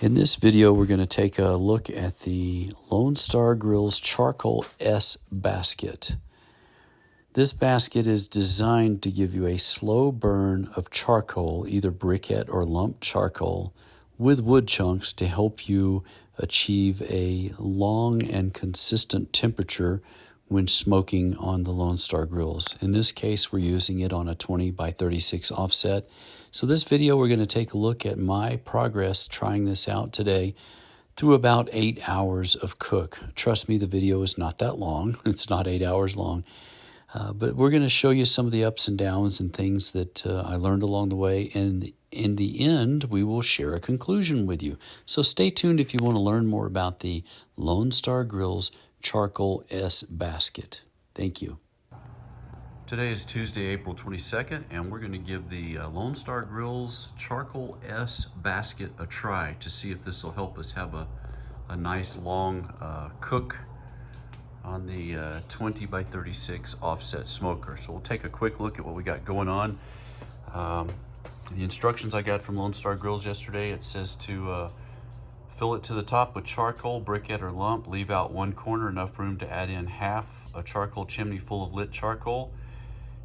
In this video, we're going to take a look at the Lone Star Grilz Charcoal S basket. This basket is designed to give you a slow burn of charcoal, either briquette or lump charcoal, with wood chunks to help you achieve a long and consistent temperature when smoking on the Lone Star Grilz. In this case, we're using it on a 20 by 36 offset. So this video, we're going to take a look at my progress trying this out today through about 8 hours of cook. Trust me, the video is not that long. It's not 8 hours long. But we're going to show you some of the ups and downs and things that I learned along the way. And in the end, we will share a conclusion with you. So stay tuned if you want to learn more about the Lone Star Grilz Charcoal S basket. Thank you. Today is Tuesday, April 22nd, and we're going to give the Lone Star Grilz Charcoal S basket a try to see if this will help us have a nice long cook on the 20 by 36 offset smoker. So we'll take a quick look at what we got going on. The instructions I got from Lone Star Grilz yesterday, it says to fill it to the top with charcoal, briquette or lump, leave out one corner, enough room to add in half a charcoal chimney full of lit charcoal.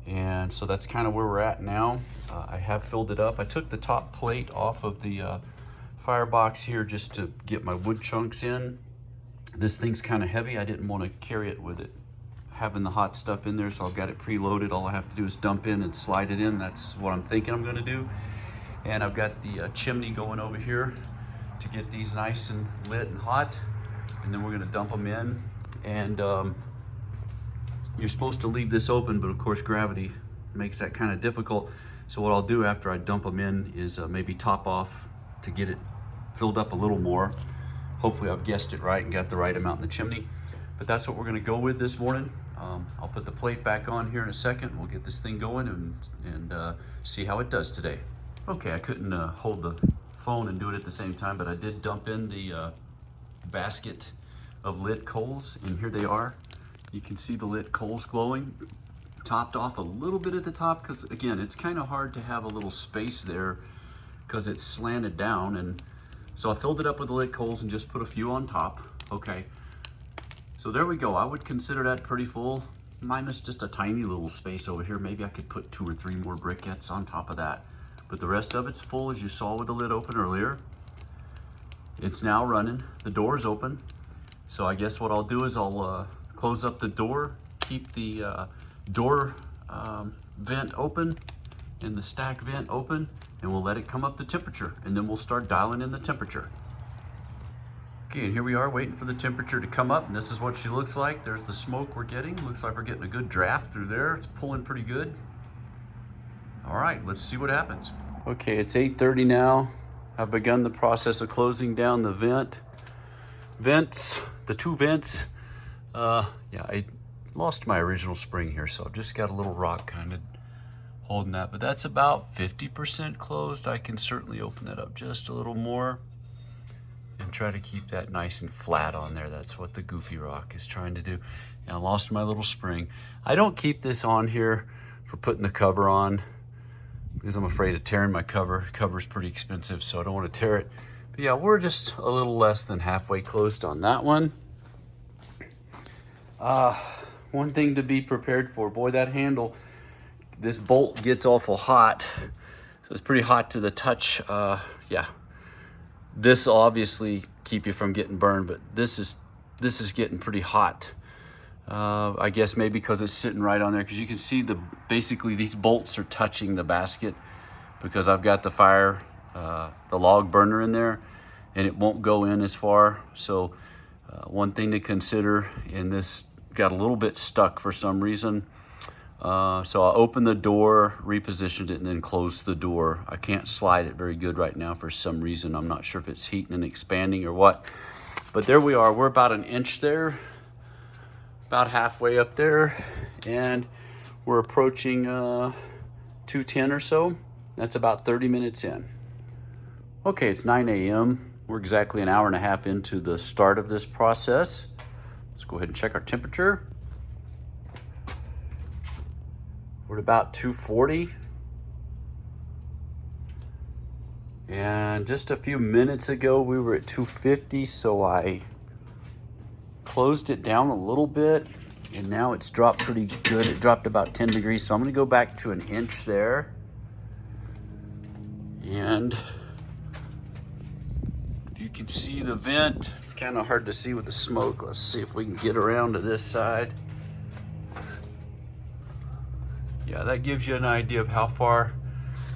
And so that's kind of where we're at now. I have filled it up. I took the top plate off of the firebox here just to get my wood chunks in. This thing's kind of heavy. I didn't want to carry it with it having the hot stuff in there, so I've got it preloaded. All I have to do is dump in and slide it in. That's what I'm thinking I'm going to do. And I've got the chimney going over here to get these nice and lit and hot. And then we're going to dump them in. And you're supposed to leave this open, but of course gravity makes that kind of difficult. So what I'll do after I dump them in is maybe top off to get it filled up a little more. Hopefully I've guessed it right and got the right amount in the chimney. But that's what we're gonna go with this morning. I'll put the plate back on here in a second. We'll get this thing going and see how it does today. Okay, I couldn't hold the phone and do it at the same time, but I did dump in the basket of lit coals, and here they are. You can see the lit coals glowing, topped off a little bit at the top, because again, it's kind of hard to have a little space there because it's slanted down. And so I filled it up with the lit coals and just put a few on top. Okay, so there we go. I would consider that pretty full, minus just a tiny little space over here. Maybe I could put 2 or 3 more briquettes on top of that. But the rest of it's full, as you saw with the lid open earlier. It's now running. The door is open. So I guess what I'll do is I'll close up the door, keep the door vent open and the stack vent open, and we'll let it come up to temperature, and then we'll start dialing in the temperature. Okay, and here we are waiting for the temperature to come up, and this is what she looks like. There's the smoke we're getting. Looks like we're getting a good draft through there. It's pulling pretty good. All right, let's see what happens. Okay, it's 8:30 now. I've begun the process of closing down the vents, the 2 vents. Yeah, I lost my original spring here, so I've just got a little rock kind of holding that, but that's about 50% closed. I can certainly open that up just a little more and try to keep that nice and flat on there. That's what the goofy rock is trying to do. And I lost my little spring. I don't keep this on here for putting the cover on because I'm afraid of tearing my cover. Cover's pretty expensive, so I don't want to tear it. But yeah, we're just a little less than halfway closed on that one. One thing to be prepared for, boy, that handle, this bolt gets awful hot. So it's pretty hot to the touch. Yeah, this will obviously keep you from getting burned, but this is getting pretty hot. I guess maybe because it's sitting right on there, because you can see basically these bolts are touching the basket because I've got the log burner in there, and it won't go in as far. So one thing to consider, and this got a little bit stuck for some reason. So I opened the door, repositioned it, and then closed the door. I can't slide it very good right now for some reason. I'm not sure if it's heating and expanding or what. But there we are. We're about an inch there, about halfway up there, and we're approaching 210 or so. That's about 30 minutes in. Okay, it's 9 a.m. We're exactly an hour and a half into the start of this process. Let's go ahead and check our temperature. We're at about 240. And just a few minutes ago, we were at 250, so I closed it down a little bit, and now it's dropped pretty good. It dropped about 10 degrees, so I'm gonna go back to an inch there. And if you can see the vent, it's kind of hard to see with the smoke. Let's see if we can get around to this side. Yeah, that gives you an idea of how far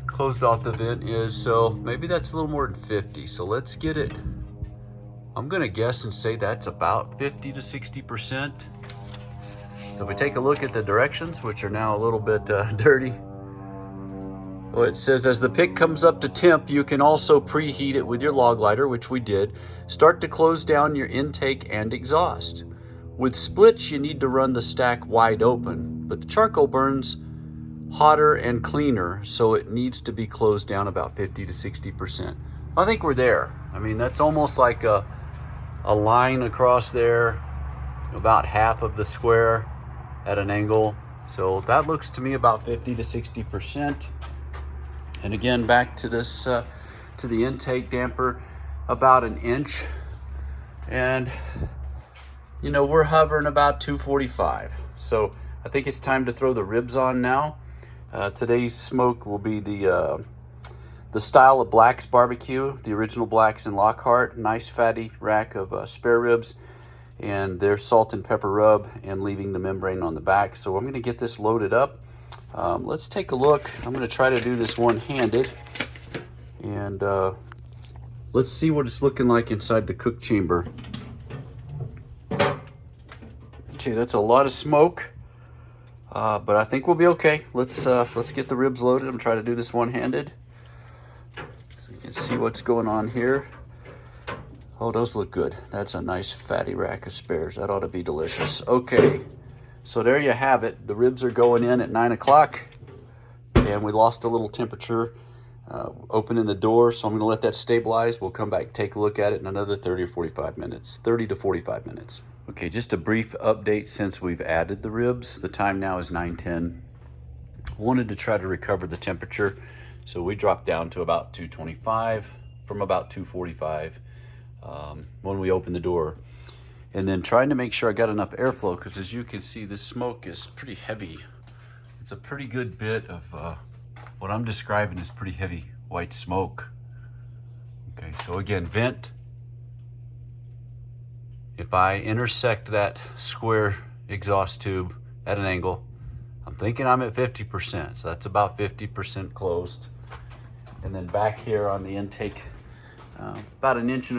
closed off the vent is. So maybe that's a little more than 50. So let's get it. I'm gonna guess and say that's about 50 to 60%. So if we take a look at the directions, which are now a little bit dirty. Well, it says, as the pick comes up to temp, you can also preheat it with your log lighter, which we did. Start to close down your intake and exhaust. With splits, you need to run the stack wide open, but the charcoal burns hotter and cleaner, so it needs to be closed down about 50 to 60%. I think we're there. I mean, that's almost like a line across there, about half of the square at an angle. So that looks to me about 50 to 60%. And again, back to this, to the intake damper, about an inch. And, you know, we're hovering about 245. So I think it's time to throw the ribs on now. Today's smoke will be the style of Black's Barbecue, the original Black's in Lockhart. Nice fatty rack of spare ribs. And their salt and pepper rub, and leaving the membrane on the back. So I'm gonna get this loaded up. Let's take a look. I'm going to try to do this one-handed, and let's see what it's looking like inside the cook chamber. Okay, that's a lot of smoke, but I think we'll be okay. Let's get the ribs loaded. I'm trying to do this one-handed, so you can see what's going on here. Oh, those look good. That's a nice fatty rack of spares. That ought to be delicious. Okay. So there you have it. The ribs are going in at 9 o'clock, and we lost a little temperature opening the door, so I'm going to let that stabilize. We'll come back, take a look at it in another 30 or 45 minutes, 30 to 45 minutes. Okay, just a brief update since we've added the ribs. The time now is 9:10. Wanted to try to recover the temperature, so we dropped down to about 225 from about 245 when we opened the door. And then trying to make sure I got enough airflow, because as you can see, this smoke is pretty heavy. It's a pretty good bit of what I'm describing is pretty heavy white smoke. Okay, so again, vent. If I intersect that square exhaust tube at an angle, I'm thinking I'm at 50%. So that's about 50% closed. And then back here on the intake, about 1.25 inches,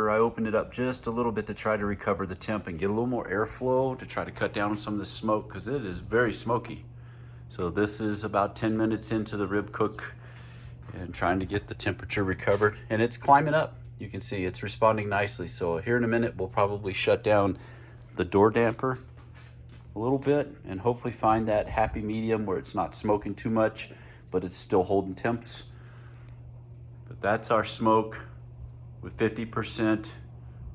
I opened it up just a little bit to try to recover the temp and get a little more airflow to try to cut down on some of the smoke, because it is very smoky. So this is about 10 minutes into the rib cook and trying to get the temperature recovered, and it's climbing up. You can see it's responding nicely. So here in a minute, we'll probably shut down the door damper a little bit and hopefully find that happy medium where it's not smoking too much, but it's still holding temps. But that's our smoke with 50%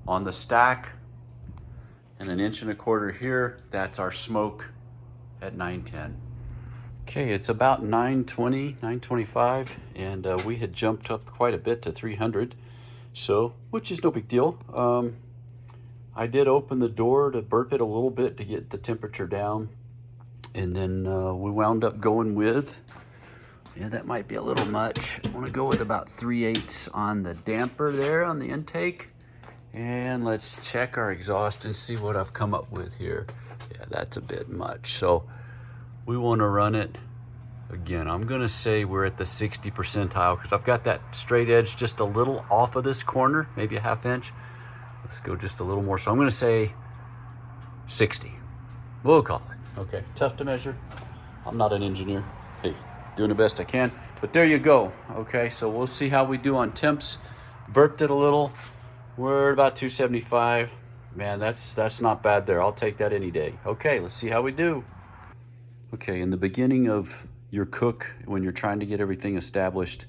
on the stack and 1.25 inches here. That's our smoke at 9:10. Okay, it's about 9:20, 9:25, and we had jumped up quite a bit to 300, so, which is no big deal. I did open the door to burp it a little bit to get the temperature down, and then we wound up going with, yeah, that might be a little much. I want to go with about 3/8 on the damper there on the intake. And let's check our exhaust and see what I've come up with here. Yeah, that's a bit much. So we want to run it again. I'm going to say we're at the 60 percentile because I've got that straight edge just a little off of this corner, maybe a 1/2 inch. Let's go just a little more. So I'm going to say 60. We'll call it. Okay, tough to measure. I'm not an engineer. Hey, doing the best I can, but there you go. Okay, so we'll see how we do on temps. Burped it a little. We're at about 275. Man, that's not bad there. I'll take that any day. Okay, let's see how we do. Okay, in the beginning of your cook, when you're trying to get everything established,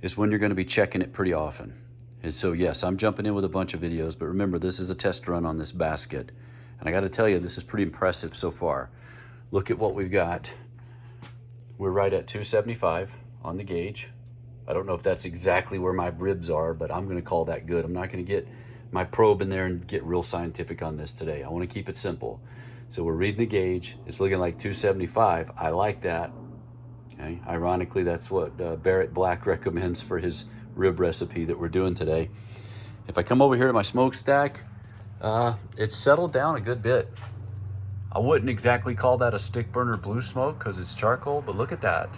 is when you're going to be checking it pretty often. And so yes, I'm jumping in with a bunch of videos, but remember, this is a test run on this basket. And I got to tell you, this is pretty impressive so far. Look at what we've got. We're right at 275 on the gauge. I don't know if that's exactly where my ribs are, but I'm going to call that good. I'm not going to get my probe in there and get real scientific on this today. I want to keep it simple. So we're reading the gauge. It's looking like 275. I like that. Okay. Ironically, that's what Barrett Black recommends for his rib recipe that we're doing today. If I come over here to my smokestack, it's settled down a good bit. I wouldn't exactly call that a stick burner blue smoke because it's charcoal, but look at that.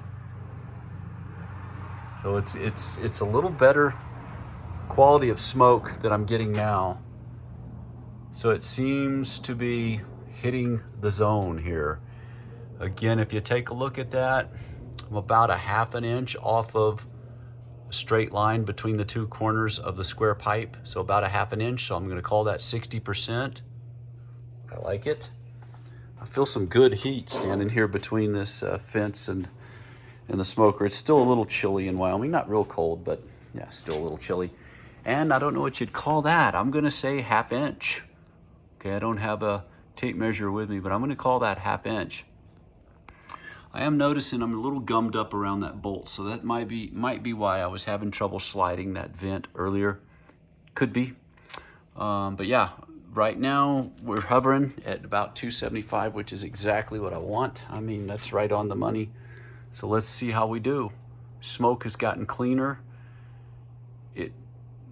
So it's a little better quality of smoke that I'm getting now. So it seems to be hitting the zone here. Again, if you take a look at that, I'm about a ½ inch off of a straight line between the two corners of the square pipe. So about a ½ inch. So I'm going to call that 60%. I like it. I feel some good heat standing here between this fence and the smoker. It's still a little chilly in Wyoming. Not real cold, but yeah, still a little chilly. And I don't know what you'd call that. I'm going to say ½ inch. Okay, I don't have a tape measure with me, but I'm going to call that ½ inch. I am noticing I'm a little gummed up around that bolt, so that might be why I was having trouble sliding that vent earlier. Could be. But yeah, right now we're hovering at about 275, which is exactly what I want. I mean, that's right on the money. So let's see how we do. Smoke has gotten cleaner.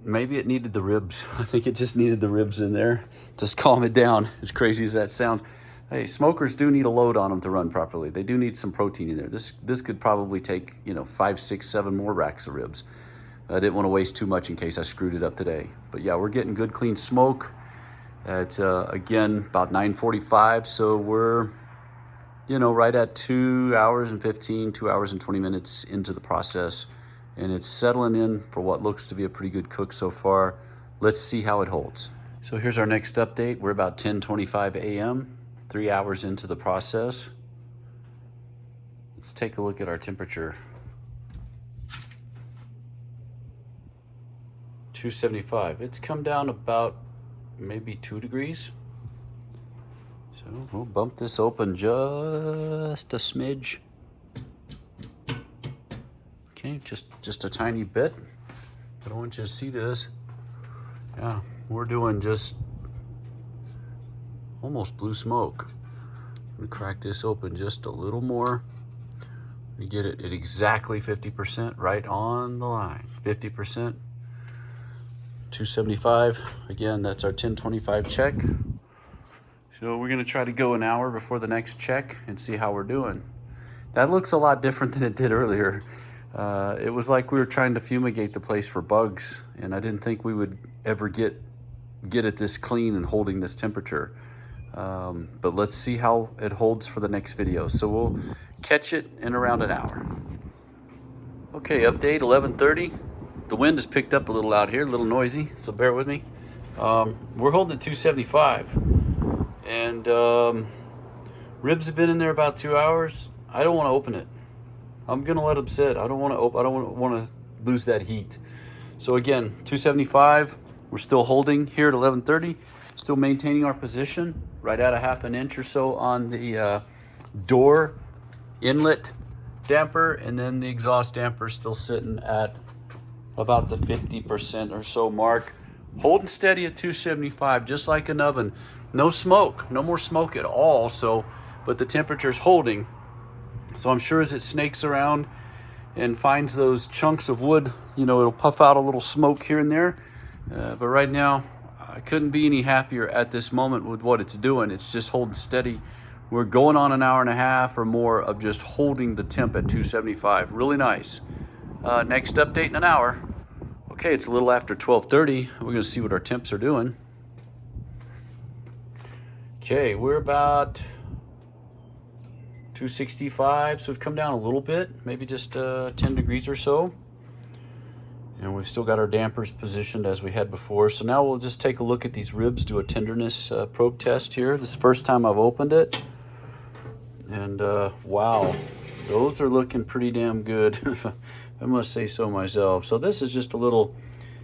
Maybe it needed the ribs. I think it just needed the ribs in there. Just calm it down, as crazy as that sounds. Hey, smokers do need a load on them to run properly. They do need some protein in there. This could probably take, 5, 6, 7 more racks of ribs. I didn't want to waste too much in case I screwed it up today. But yeah, we're getting good clean smoke at, again, about 9:45. So we're, right at 2 hours and 15, 2 hours and 20 minutes into the process. And it's settling in for what looks to be a pretty good cook so far. Let's see how it holds. So here's our next update. We're about 10:25 a.m., 3 hours into the process. Let's take a look at our temperature. 275. It's come down about maybe 2 degrees. So we'll bump this open just a smidge. Okay, just a tiny bit. I don't want you to see this. Yeah, we're doing just almost blue smoke. I'm gonna crack this open just a little more. We get it at exactly 50%, right on the line. 50%, 275. Again, that's our 10:25 check. So we're gonna try to go an hour before the next check and see how we're doing. That looks a lot different than it did earlier. It was like we were trying to fumigate the place for bugs, and I didn't think we would ever get it this clean and holding this temperature. But let's see how it holds for the next video. So we'll catch it in around an hour. Okay, update 11:30. The wind has picked up a little out here, a little noisy, so bear with me. We're holding at 275, and ribs have been in there about 2 hours. I don't want to open it. I'm gonna let them sit. I don't want to lose that heat. So again, 275. We're still holding here at 11:30. Still maintaining our position right at a ½ inch or so on the door inlet damper, and then the exhaust damper is still sitting at about the 50% or so mark. Holding steady at 275, just like an oven. No smoke, no more smoke at all. So, but the temperature's holding. So I'm sure as it snakes around and finds those chunks of wood, it'll puff out a little smoke here and there. But right now, I couldn't be any happier at this moment with what it's doing. It's just holding steady. We're going on an hour and a half or more of just holding the temp at 275. Really nice. Next update in an hour. Okay, it's a little after 12:30. We're going to see what our temps are doing. Okay, we're about 265, so we've come down a little bit, maybe just 10 degrees or so. And we've still got our dampers positioned as we had before. So now we'll just take a look at these ribs, do a tenderness probe test here. This is the first time I've opened it. And wow, those are looking pretty damn good. I must say so myself. So this is just a little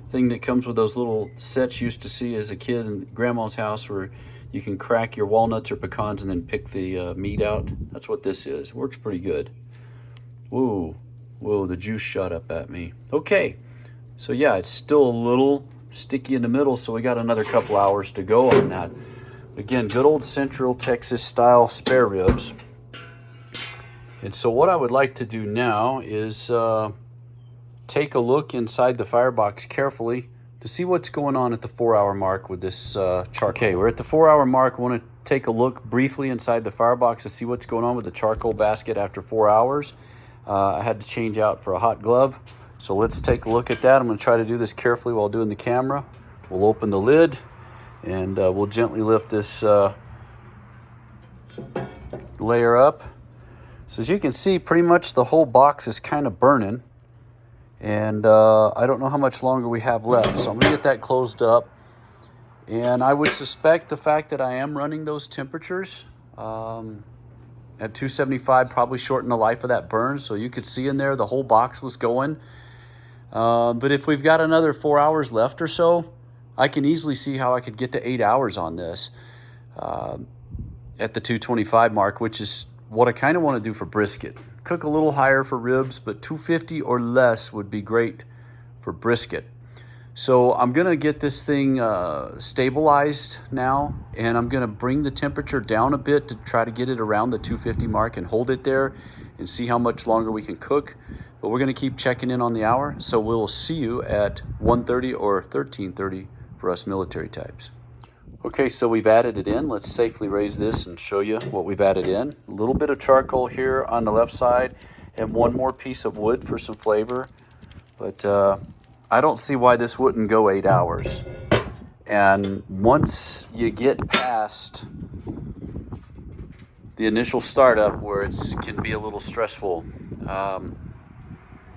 thing that comes with those little sets you used to see as a kid in grandma's house, where you can crack your walnuts or pecans and then pick the meat out. That's what this is. It works pretty good. Woo. Whoa, the juice shot up at me. Okay, so yeah, it's still a little sticky in the middle, so we got another couple hours to go on that. Again, good old Central Texas style spare ribs. And so what I would like to do now is take a look inside the firebox carefully to see what's going on at the 4-hour mark with this charcoal. Okay, we're at the 4-hour mark. I want to take a look briefly inside the firebox to see what's going on with the charcoal basket after 4 hours. I had to change out for a hot glove. So let's take a look at that. I'm going to try to do this carefully while doing the camera. We'll open the lid and we'll gently lift this layer up. So as you can see, pretty much the whole box is kind of burning. And I don't know how much longer we have left. So I'm going to get that closed up. And I would suspect the fact that I am running those temperatures at 275 probably shortened the life of that burn. So you could see in there the whole box was going. But if we've got another 4 hours left or so, I can easily see how I could get to 8 hours on this at the 225 mark, which is what I kind of want to do for brisket. Cook a little higher for ribs, but 250 or less would be great for brisket. So I'm going to get this thing stabilized now, and I'm going to bring the temperature down a bit to try to get it around the 250 mark and hold it there and see how much longer we can cook. But we're going to keep checking in on the hour, so we'll see you at 1:30 or 13:30 for us military types. Okay, so we've added it in. Let's safely raise this and show you what we've added in. A little bit of charcoal here on the left side and one more piece of wood for some flavor. But I don't see why this wouldn't go 8 hours. And once you get past the initial startup where it can be a little stressful,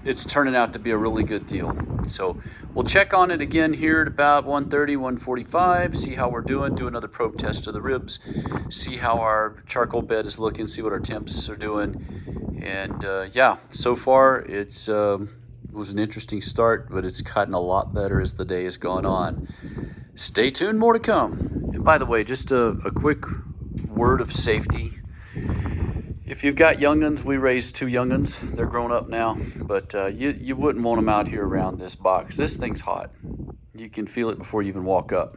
it's turning out to be a really good deal. So we'll check on it again here at about 1:30, 1:45, see how we're doing, do another probe test of the ribs, see how our charcoal bed is looking, see what our temps are doing. And yeah, so far it was an interesting start, but it's gotten a lot better as the day has gone on. Stay tuned, more to come. And by the way, just a quick word of safety. If you've got young'uns, we raised 2 young'uns. They're grown up now, but you wouldn't want them out here around this box. This thing's hot. You can feel it before you even walk up.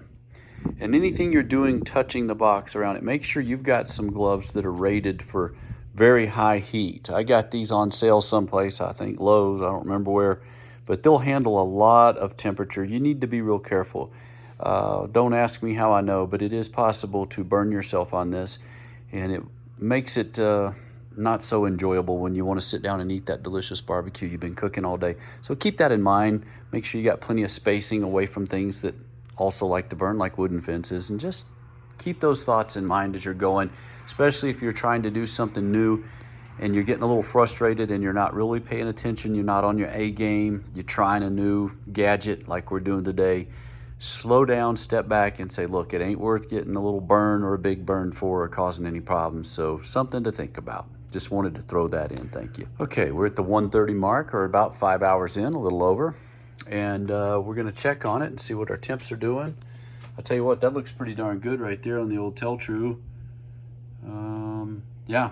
And anything you're doing touching the box around it, make sure you've got some gloves that are rated for very high heat. I got these on sale someplace, I think Lowe's, I don't remember where, but they'll handle a lot of temperature. You need to be real careful. Don't ask me how I know, but it is possible to burn yourself on this, and it makes it not so enjoyable when you want to sit down and eat that delicious barbecue you've been cooking all day. So keep that in mind. Make sure you got plenty of spacing away from things that also like to burn, like wooden fences, and just keep those thoughts in mind as you're going, especially if you're trying to do something new and you're getting a little frustrated and you're not really paying attention, you're not on your A game, you're trying a new gadget like we're doing today. Slow down, step back, and say, look, it ain't worth getting a little burn or a big burn for or causing any problems. So something to think about. Just wanted to throw that in. Thank you. Okay, we're at the 1:30 mark, or about 5 hours in, a little over. And we're going to check on it and see what our temps are doing. I'll tell you what, that looks pretty darn good right there on the old Tell-Tru. Yeah,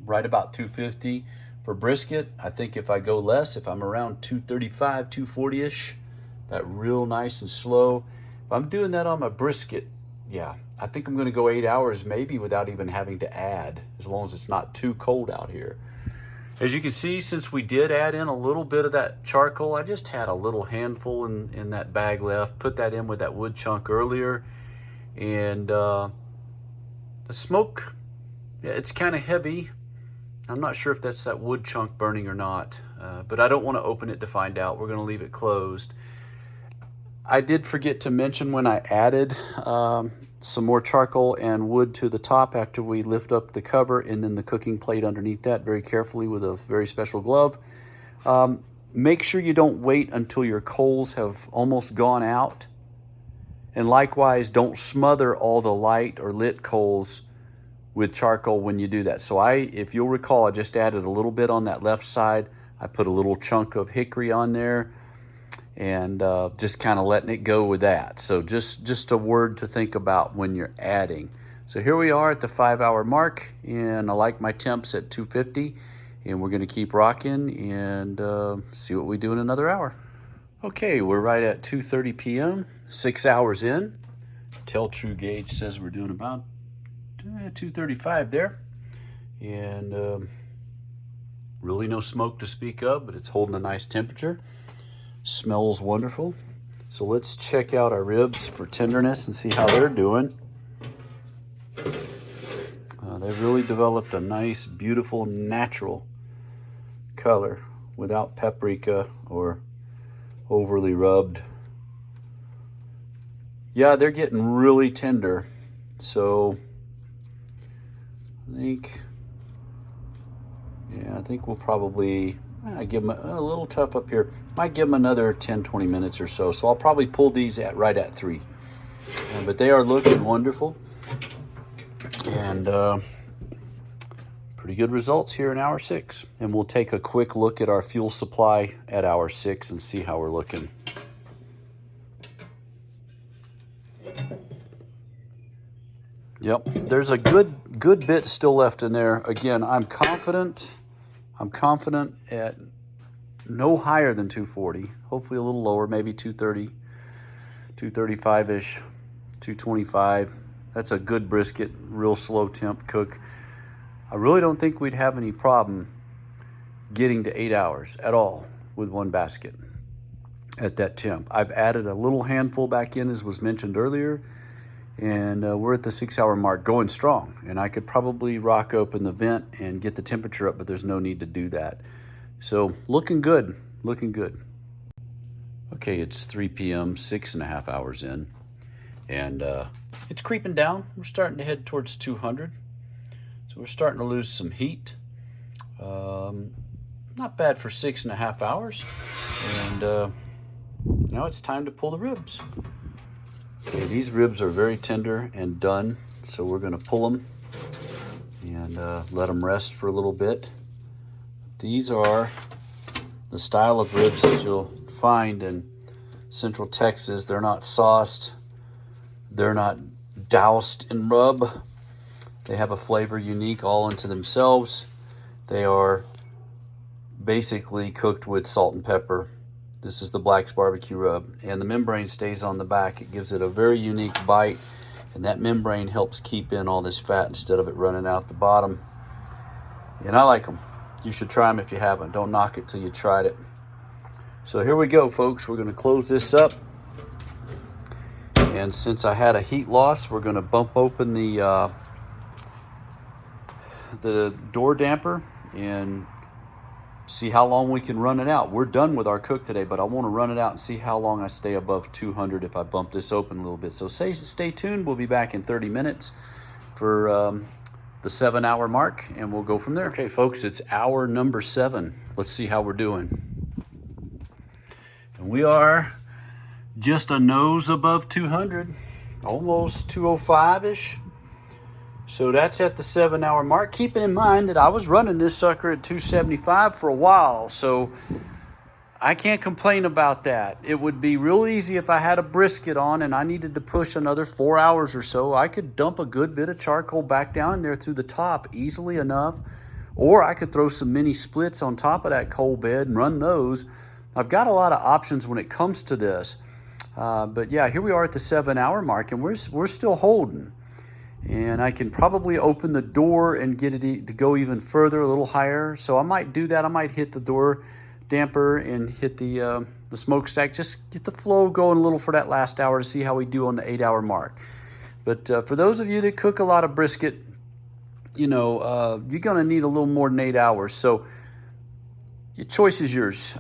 right about 250. For brisket, I think if I go less, if I'm around 235, 240-ish, that real nice and slow. If I'm doing that on my brisket, yeah, I think I'm going to go 8 hours maybe without even having to add, as long as it's not too cold out here. As you can see, since we did add in a little bit of that charcoal, I just had a little handful in that bag left. Put that in with that wood chunk earlier. And the smoke, yeah, it's kind of heavy. I'm not sure if that's that wood chunk burning or not, but I don't want to open it to find out. We're going to leave it closed. I did forget to mention when I added some more charcoal and wood to the top after we lift up the cover and then the cooking plate underneath that very carefully with a very special glove. Make sure you don't wait until your coals have almost gone out. And likewise, don't smother all the light or lit coals with charcoal when you do that. So if you'll recall, I just added a little bit on that left side. I put a little chunk of hickory on there and just kind of letting it go with that. So just a word to think about when you're adding. So here we are at the 5 hour mark, and I like my temps at 250, and we're going to keep rocking and see what we do in another hour. Okay, we're right at 2:30 p.m., 6 hours in. Tell True Gauge says we're doing about 235 there, and really no smoke to speak of, but it's holding a nice temperature. Smells wonderful. So let's check out our ribs for tenderness and see how they're doing. They've really developed a nice, beautiful, natural color without paprika or overly rubbed. Yeah, they're getting really tender. So I think we'll probably give them a little tough up here. Might give them another 10-20 minutes or so. So I'll probably pull these right at 3. But they are looking wonderful. And pretty good results here in hour 6. And we'll take a quick look at our fuel supply at hour 6 and see how we're looking. Yep, there's a good bit still left in there. Again, I'm confident at no higher than 240. Hopefully a little lower, maybe 230, 235-ish, 225. That's a good brisket, real slow temp cook. I really don't think we'd have any problem getting to 8 hours at all with one basket at that temp. I've added a little handful back in, as was mentioned earlier, and we're at the 6 hour mark going strong. And I could probably rock open the vent and get the temperature up, but there's no need to do that. So looking good, looking good. Okay, it's 3 p.m., 6.5 hours in, and it's creeping down. We're starting to head towards 200. So we're starting to lose some heat. Not bad for 6.5 hours. And now it's time to pull the ribs. Okay, these ribs are very tender and done. So we're going to pull them and let them rest for a little bit. These are the style of ribs that you'll find in Central Texas. They're not sauced. They're not doused in rub. They have a flavor unique all unto themselves. They are basically cooked with salt and pepper. This is the Black's Barbecue Rub, and the membrane stays on the back. It gives it a very unique bite, and that membrane helps keep in all this fat instead of it running out the bottom. And I like them. You should try them if you haven't. Don't knock it till you tried it. So here we go, folks. We're going to close this up. And since I had a heat loss, we're going to bump open the door damper and see how long we can run it out. We're done with our cook today, but I want to run it out and see how long I stay above 200 if I bump this open a little bit. So stay tuned. We'll be back in 30 minutes for the 7 hour mark, and we'll go from there. Okay, folks, it's hour number 7. Let's see how we're doing. And we are just a nose above 200, almost 205-ish. So that's at the 7 hour mark. Keeping in mind that I was running this sucker at 275 for a while, so I can't complain about that. It would be real easy if I had a brisket on and I needed to push another 4 hours or so. I could dump a good bit of charcoal back down in there through the top easily enough, or I could throw some mini splits on top of that coal bed and run those. I've got a lot of options when it comes to this. But yeah, here we are at the 7 hour mark, and we're still holding. And I can probably open the door and get it to go even further, a little higher. So I might do that. I might hit the door damper and hit the smokestack. Just get the flow going a little for that last hour to see how we do on the 8 hour mark. But for those of you that cook a lot of brisket, you're going to need a little more than 8 hours. So your choice is yours.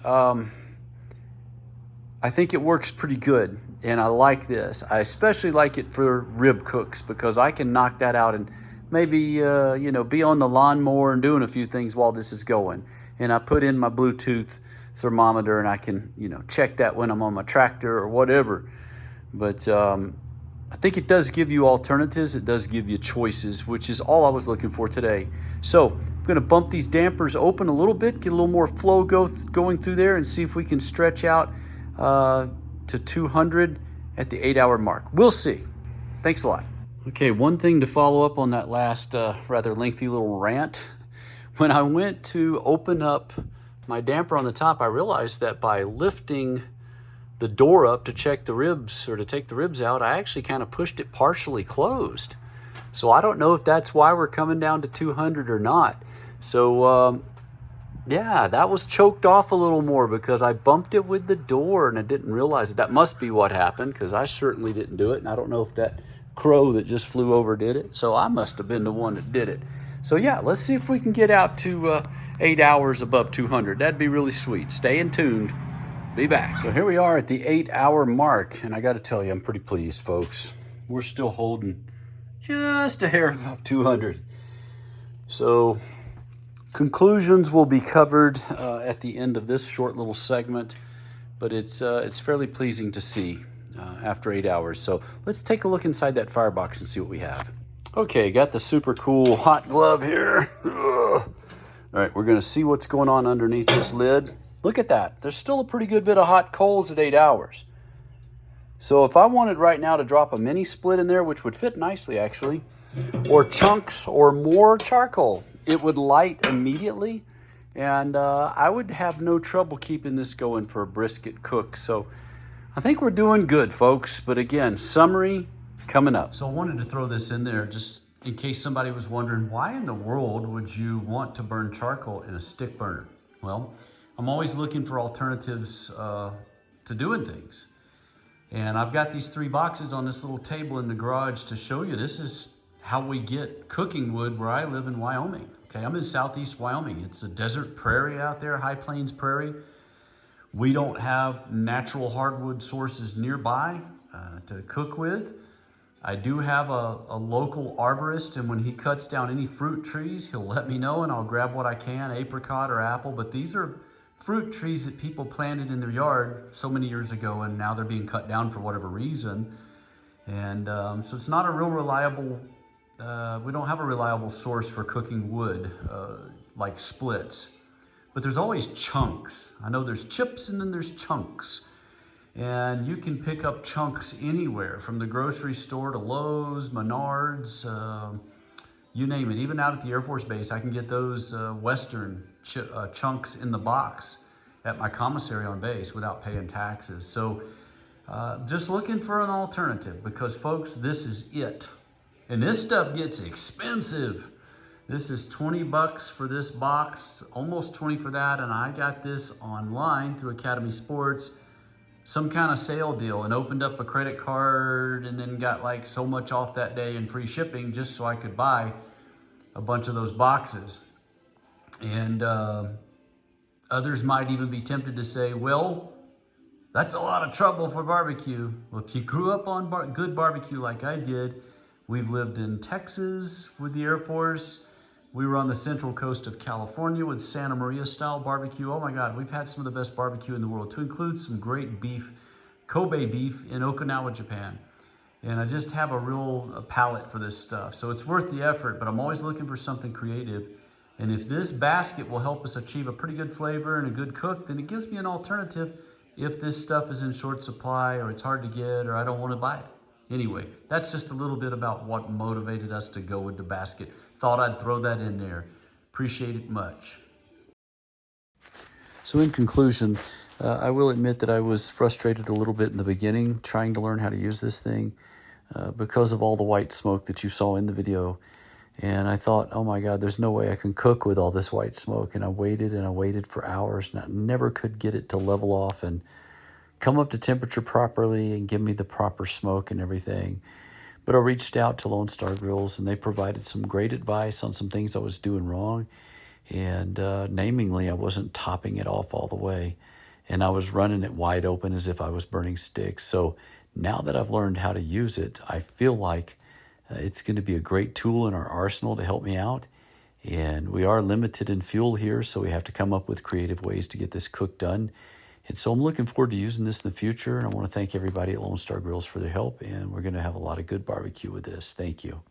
I think it works pretty good, and I like this. I especially like it for rib cooks because I can knock that out and maybe, be on the lawnmower and doing a few things while this is going. And I put in my Bluetooth thermometer, and I can, check that when I'm on my tractor or whatever. But I think it does give you alternatives. It does give you choices, which is all I was looking for today. So I'm going to bump these dampers open a little bit, get a little more flow going through there, and see if we can stretch out to 200 at the 8 hour mark. We'll see. Thanks a lot. Okay, one thing to follow up on that last rather lengthy little rant when I went to open up my damper on the top, I realized that by lifting the door up to check the ribs or to take the ribs out, I actually kind of pushed it partially closed. So I don't know if that's why we're coming down to 200 or not. So yeah, that was choked off a little more because I bumped it with the door and I didn't realize it. That must be what happened, because I certainly didn't do it. And I don't know if that crow that just flew over did it. So I must have been the one that did it. So yeah, let's see if we can get out to 8 hours above 200. That'd be really sweet. Staying tuned. Be back. So here we are at the 8 hour mark. And I got to tell you, I'm pretty pleased, folks. We're still holding just a hair above 200. So conclusions will be covered at the end of this short little segment, but it's fairly pleasing to see after 8 hours. So let's take a look inside that firebox and see what we have. Okay, got the super cool hot glove here. All right, we're gonna see what's going on underneath this lid. Look at that. There's still a pretty good bit of hot coals at 8 hours. So if I wanted right now to drop a mini split in there, which would fit nicely actually, or chunks or more charcoal, it would light immediately, and I would have no trouble keeping this going for a brisket cook. So I think we're doing good, folks. But again, summary coming up. So I wanted to throw this in there just in case somebody was wondering, why in the world would you want to burn charcoal in a stick burner? Well, I'm always looking for alternatives to doing things. And I've got these 3 boxes on this little table in the garage to show you. This is how we get cooking wood where I live in Wyoming. Okay, I'm in southeast Wyoming. It's a desert prairie out there, high plains prairie. We don't have natural hardwood sources nearby to cook with. I do have a local arborist, and when he cuts down any fruit trees, he'll let me know and I'll grab what I can, apricot or apple. But these are fruit trees that people planted in their yard so many years ago, and now they're being cut down for whatever reason. And so it's not a real reliable, we don't have a reliable source for cooking wood like splits. But there's always chunks. I know there's chips and then there's chunks. And you can pick up chunks anywhere, from the grocery store to Lowe's, Menards, you name it. Even out at the Air Force Base, I can get those Western chunks in the box at my commissary on base without paying taxes. So just looking for an alternative, because folks, this is it. And this stuff gets expensive. This is 20 bucks for this box, almost 20 for that. And I got this online through Academy Sports, some kind of sale deal, and opened up a credit card and then got like so much off that day and free shipping just so I could buy a bunch of those boxes. And others might even be tempted to say, well, that's a lot of trouble for barbecue. Well, if you grew up on good barbecue like I did, we've lived in Texas with the Air Force. We were on the central coast of California with Santa Maria style barbecue. Oh my God, we've had some of the best barbecue in the world, to include some great beef, Kobe beef in Okinawa, Japan. And I just have a real palate for this stuff. So it's worth the effort, but I'm always looking for something creative. And if this basket will help us achieve a pretty good flavor and a good cook, then it gives me an alternative if this stuff is in short supply or it's hard to get or I don't want to buy it. Anyway, that's just a little bit about what motivated us to go with the basket. Thought I'd throw that in there. Appreciate it much. So in conclusion, I will admit that I was frustrated a little bit in the beginning trying to learn how to use this thing because of all the white smoke that you saw in the video. And I thought, oh my God, there's no way I can cook with all this white smoke. And I waited for hours, and I never could get it to level off and come up to temperature properly and give me the proper smoke and everything. But I reached out to Lone Star Grilz, and they provided some great advice on some things I was doing wrong. And namely, I wasn't topping it off all the way. And I was running it wide open as if I was burning sticks. So now that I've learned how to use it, I feel like it's going to be a great tool in our arsenal to help me out. And we are limited in fuel here, so we have to come up with creative ways to get this cook done. And so I'm looking forward to using this in the future. And I want to thank everybody at Lone Star Grilz for their help. And we're going to have a lot of good barbecue with this. Thank you.